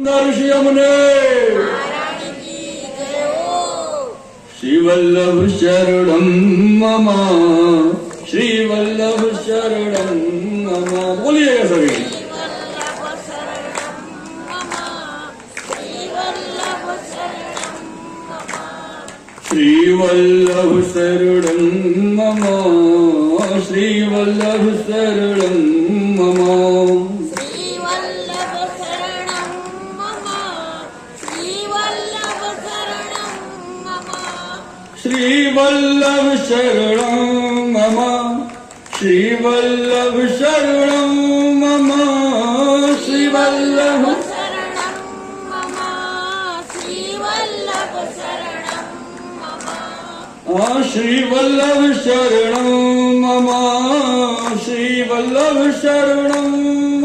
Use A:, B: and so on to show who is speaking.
A: ऋषि यमुने श्रीवल्लभ शरणं मम, श्रीवल्लभ शरणं मम। बोलिएगा सभी। श्रीवल्लभ शरणं मम, श्रीवल्लभ शरणं मम। श्रीवल्लभ शरणं मम, श्रीवल्लभ शरणं मम, श्रीवल्लभ श्रीवल्लभ शरणं मम, श्रीवल्लभ शरणं